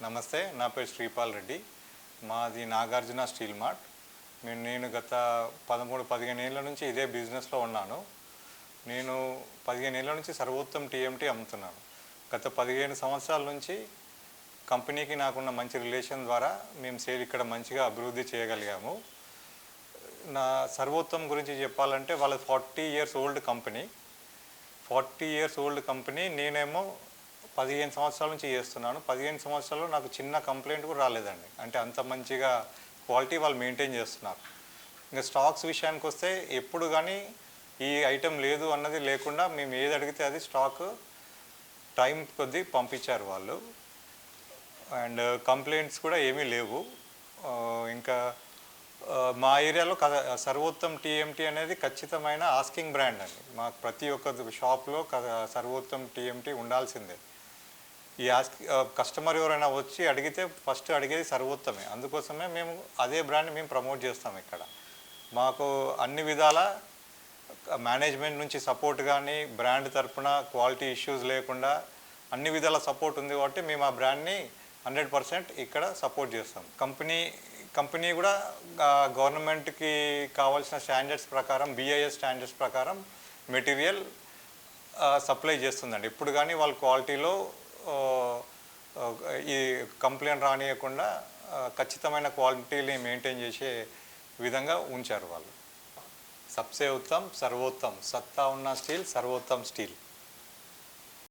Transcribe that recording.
నమస్తే, నా పేరు శ్రీపాల్ రెడ్డి. మాది నాగార్జున స్టీల్ మార్ట్. నేను గత 13-15 ఏళ్ళ నుంచి ఇదే బిజినెస్లో ఉన్నాను. నేను 15 ఏళ్ళ నుంచి సర్వోత్తం టీఎంటీ అమ్ముతున్నాను. గత 15 సంవత్సరాల నుంచి కంపెనీకి నాకున్న మంచి రిలేషన్ ద్వారా మేము సేల్ ఇక్కడ మంచిగా అభివృద్ధి చేయగలిగాము. నా సర్వోత్తం గురించి చెప్పాలంటే వాళ్ళ 40 years old company. 40 years old company. నేనేమో 15 సంవత్సరాల నుంచి చేస్తున్నాను. 15 సంవత్సరాల్లో నాకు చిన్న కంప్లైంట్ కూడా రాలేదండి. అంటే అంత మంచిగా క్వాలిటీ వాళ్ళు మెయింటైన్ చేస్తున్నారు. ఇంకా స్టాక్స్ విషయానికి వస్తే ఎప్పుడు కానీ ఈ ఐటెం లేదు అన్నది లేకుండా మేము ఏది అడిగితే అది స్టాక్ టైం కొద్దీ పంపించారు వాళ్ళు. అండ్ కంప్లైంట్స్ కూడా ఏమీ లేవు. ఇంకా మా ఏరియాలో సర్వోత్తం టీఎంటీ అనేది ఖచ్చితమైన ఆస్కింగ్ బ్రాండ్ అండి. మాకు ప్రతి ఒక్క షాప్లో సర్వోత్తం టీఎంటీ ఉండాల్సిందే. ఈ కస్టమర్ ఎవరైనా వచ్చి అడిగితే ఫస్ట్ అడిగేది సర్వోత్తమే. అందుకోసమే మేము అదే బ్రాండ్ మేము ప్రమోట్ చేస్తాం ఇక్కడ. మాకు అన్ని విధాల మేనేజ్మెంట్ నుంచి సపోర్ట్ కానీ, బ్రాండ్ తరఫున క్వాలిటీ ఇష్యూస్ లేకుండా అన్ని విధాల సపోర్ట్ ఉంది కాబట్టి మేము ఆ బ్రాండ్ని 100% ఇక్కడ సపోర్ట్ చేస్తాం. కంపెనీ కూడా గవర్నమెంట్కి కావాల్సిన స్టాండర్డ్స్ ప్రకారం, BIS స్టాండర్డ్స్ ప్రకారం మెటీరియల్ సప్లై చేస్తుందండి. ఇప్పుడు కానీ వాళ్ళ క్వాలిటీలో ఈ కంప్లైంట్ రానియకుండా ఖచ్చితమైన క్వాలిటీని మెయింటైన్ చేసే విధంగా ఉంచారు వాళ్ళు. సబ్సే ఉత్తమ్, సర్వోత్తమ్, సత్తా ఉన్న స్టీల్, సర్వోత్తమ్ స్టీల్.